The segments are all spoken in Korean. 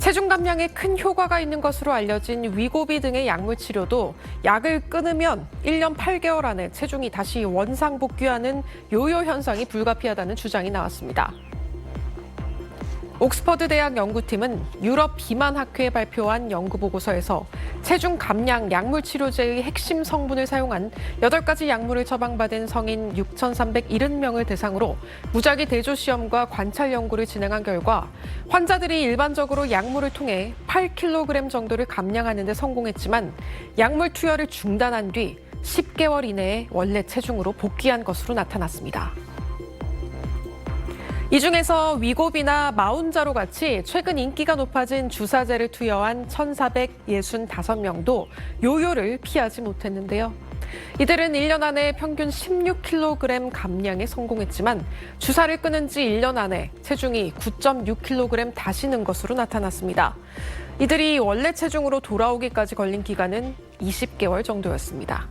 체중 감량에 큰 효과가 있는 것으로 알려진 위고비 등의 약물 치료도 약을 끊으면 1년 8개월 안에 체중이 다시 원상 복귀하는 요요 현상이 불가피하다는 주장이 나왔습니다. 옥스퍼드 대학 연구팀은 유럽 비만학회에 발표한 연구 보고서에서 체중 감량 약물 치료제의 핵심 성분을 사용한 8가지 약물을 처방받은 성인 6,370명을 대상으로 무작위 대조 시험과 관찰 연구를 진행한 결과 환자들이 일반적으로 약물을 통해 8kg 정도를 감량하는 데 성공했지만 약물 투여를 중단한 뒤 10개월 이내에 원래 체중으로 복귀한 것으로 나타났습니다. 이 중에서 위고비나 마운자로 같이 최근 인기가 높아진 주사제를 투여한 1,465명도 요요를 피하지 못했는데요. 이들은 1년 안에 평균 16kg 감량에 성공했지만 주사를 끊은 지 1년 안에 체중이 9.6kg 다시 는 것으로 나타났습니다. 이들이 원래 체중으로 돌아오기까지 걸린 기간은 20개월 정도였습니다.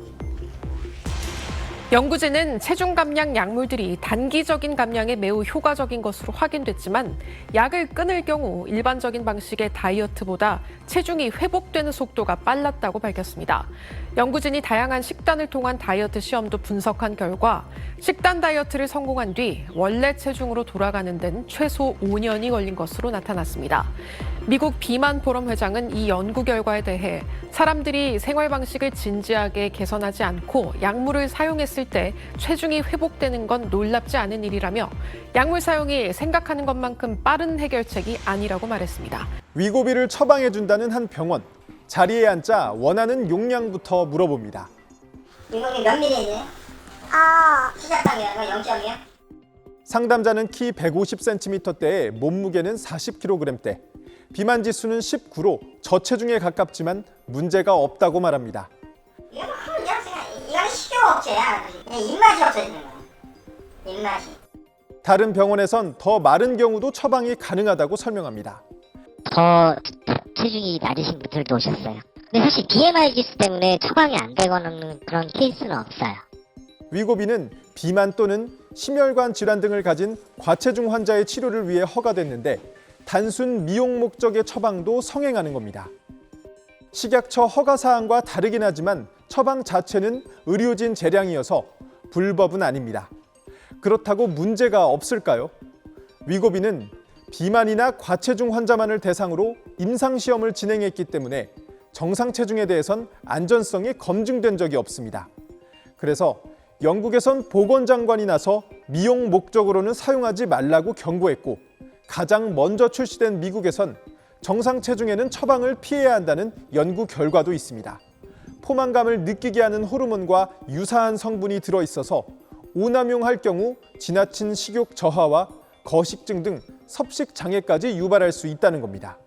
연구진은 체중 감량 약물들이 단기적인 감량에 매우 효과적인 것으로 확인됐지만 약을 끊을 경우 일반적인 방식의 다이어트보다 체중이 회복되는 속도가 빨랐다고 밝혔습니다. 연구진이 다양한 식단을 통한 다이어트 시험도 분석한 결과 식단 다이어트를 성공한 뒤 원래 체중으로 돌아가는 데는 최소 5년이 걸린 것으로 나타났습니다. 미국 비만 포럼 회장은 이 연구 결과에 대해 사람들이 생활 방식을 진지하게 개선하지 않고 약물을 사용했을 때 체중이 회복되는 건 놀랍지 않은 일이라며 약물 사용이 생각하는 것만큼 빠른 해결책이 아니라고 말했습니다. 위고비를 처방해준다는 한 병원. 자리에 앉자 원하는 용량부터 물어봅니다. 위고비 몇 밀리예요? 시작당이요? 0.이요? 상담자는 키 150cm대에 몸무게는 40kg대. 비만 지수는 19로 저체중에 가깝지만 문제가 없다고 말합니다. 이거는 식욕억제야. 입맛이 없어지는 거야. 입맛이. 다른 병원에선 더 마른 경우도 처방이 가능하다고 설명합니다. 더 체중이 낮으신 분들도 오셨어요. 근데 사실 BMI 지수 때문에 처방이 안 되거나 그런 케이스는 없어요. 위고비는 비만 또는 심혈관 질환 등을 가진 과체중 환자의 치료를 위해 허가됐는데 단순 미용 목적의 처방도 성행하는 겁니다. 식약처 허가 사항과 다르긴 하지만 처방 자체는 의료진 재량이어서 불법은 아닙니다. 그렇다고 문제가 없을까요? 위고비는 비만이나 과체중 환자만을 대상으로 임상시험을 진행했기 때문에 정상 체중에 대해선 안전성이 검증된 적이 없습니다. 그래서 영국에선 보건장관이 나서 미용 목적으로는 사용하지 말라고 경고했고 가장 먼저 출시된 미국에선 정상 체중에는 처방을 피해야 한다는 연구 결과도 있습니다. 포만감을 느끼게 하는 호르몬과 유사한 성분이 들어있어서 오남용할 경우 지나친 식욕 저하와 거식증 등 섭식 장애까지 유발할 수 있다는 겁니다.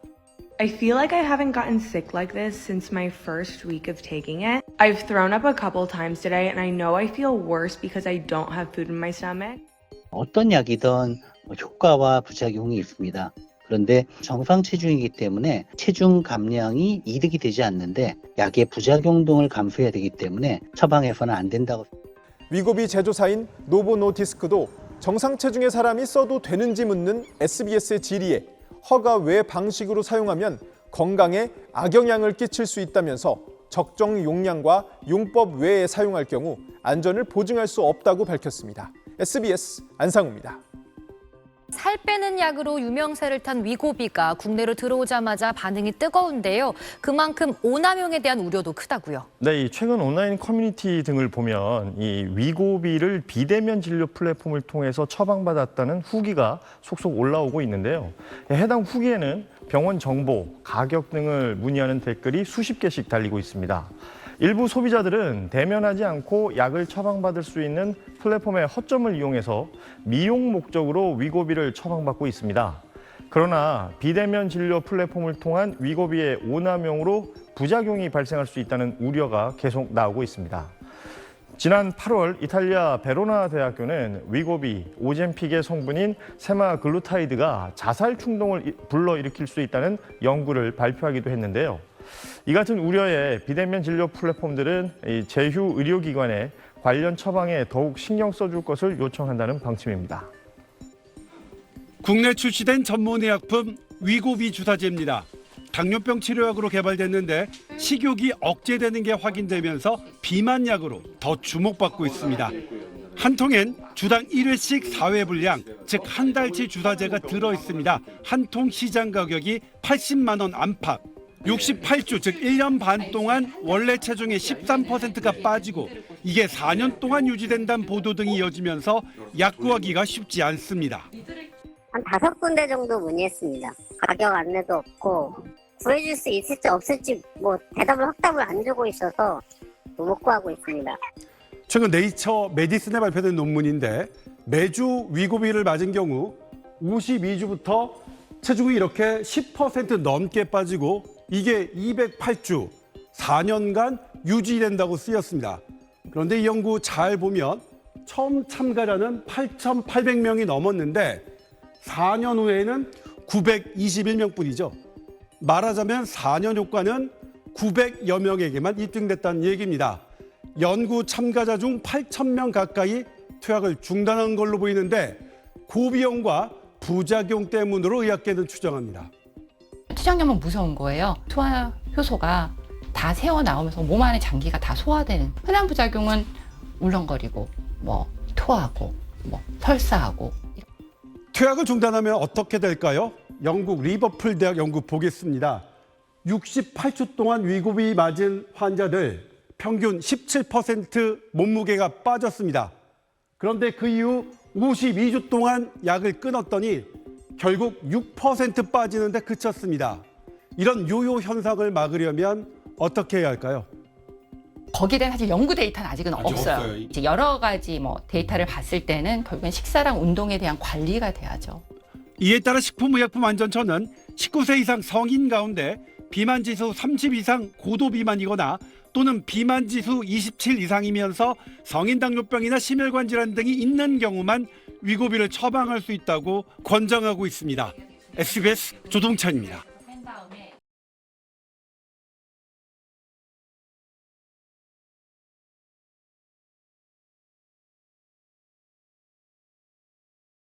I feel like I haven't gotten sick like this since my first week of taking it. I've thrown up a couple times today and I know I feel worse because I don't have food in my stomach. 어떤 약이든 효과와 부작용이 있습니다. 그런데 정상 체중이기 때문에 체중 감량이 이득이 되지 않는데 약의 부작용 등을 감수해야 되기 때문에 처방해서는 안 된다고. 위고비 제조사인 노보노디스크도 정상 체중의 사람이 써도 되는지 묻는 SBS의 질의에 허가 외 방식으로 사용하면 건강에 악영향을 끼칠 수 있다면서 적정 용량과 용법 외에 사용할 경우 안전을 보증할 수 없다고 밝혔습니다. SBS 안상우입니다. 살 빼는 약으로 유명세를 탄 위고비가 국내로 들어오자마자 반응이 뜨거운데요. 그만큼 오남용에 대한 우려도 크다고요. 네, 최근 온라인 커뮤니티 등을 보면 이 위고비를 비대면 진료 플랫폼을 통해서 처방받았다는 후기가 속속 올라오고 있는데요. 해당 후기에는 병원 정보, 가격 등을 문의하는 댓글이 수십 개씩 달리고 있습니다. 일부 소비자들은 대면하지 않고 약을 처방받을 수 있는 플랫폼의 허점을 이용해서 미용 목적으로 위고비를 처방받고 있습니다. 그러나 비대면 진료 플랫폼을 통한 위고비의 오남용으로 부작용이 발생할 수 있다는 우려가 계속 나오고 있습니다. 지난 8월 이탈리아 베로나 대학교는 위고비, 오젬픽의 성분인 세마글루타이드가 자살 충동을 불러일으킬 수 있다는 연구를 발표하기도 했는데요. 이 같은 우려에 비대면 진료 플랫폼들은 제휴 의료기관에 관련 처방에 더욱 신경 써줄 것을 요청한다는 방침입니다. 국내 출시된 전문의약품 위고비 주사제입니다. 당뇨병 치료약으로 개발됐는데 식욕이 억제되는 게 확인되면서 비만 약으로 더 주목받고 있습니다. 한 통엔 주당 1회씩 4회 분량, 즉 한 달치 주사제가 들어있습니다. 한 통 시장 가격이 80만 원 안팎. 68주, 즉 1년 반 동안 원래 체중의 13%가 빠지고 이게 4년 동안 유지된다는 보도 등이 이어지면서 약 구하기가 쉽지 않습니다. 한 5군데 정도 문의했습니다. 가격 안내도 없고 구해줄 수 있을지 없을지 뭐 대답을 확답을 안 주고 있어서 못 구하고 있습니다. 최근 네이처 메디슨에 발표된 논문인데 매주 위고비를 맞은 경우 52주부터 체중이 이렇게 10% 넘게 빠지고 이게 208주, 4년간 유지된다고 쓰였습니다. 그런데 이 연구 잘 보면 처음 참가자는 8,800명이 넘었는데 4년 후에는 921명뿐이죠. 말하자면 4년 효과는 900여 명에게만 입증됐다는 얘기입니다. 연구 참가자 중 8,000명 가까이 투약을 중단한 걸로 보이는데 고비용과 부작용 때문으로 의학계는 추정합니다. 투정염은 무서운 거예요. 소화 효소가 다 새어 나오면서 몸 안에 장기가 다 소화되는 흔한 부작용은 울렁거리고 토하고 설사하고. 투약을 중단하면 어떻게 될까요? 영국 리버풀 대학 연구 보겠습니다. 68주 동안 위고비 맞은 환자들 평균 17% 몸무게가 빠졌습니다. 그런데 그 이후 52주 동안 약을 끊었더니 결국 6% 빠지는데 그쳤습니다. 이런 요요 현상을 막으려면 어떻게 해야 할까요? 거기에 대한 사실 연구 데이터는 아직은 없어요. 이제 여러 가지 데이터를 봤을 때는 결국엔 식사랑 운동에 대한 관리가 돼야죠. 이에 따라 식품의약품안전처는 19세 이상 성인 가운데 비만지수 30 이상 고도 비만이거나 또는 비만지수 27 이상이면서 성인 당뇨병이나 심혈관 질환 등이 있는 경우만 위고비를 처방할 수 있다고 권장하고 있습니다. SBS 조동찬입니다.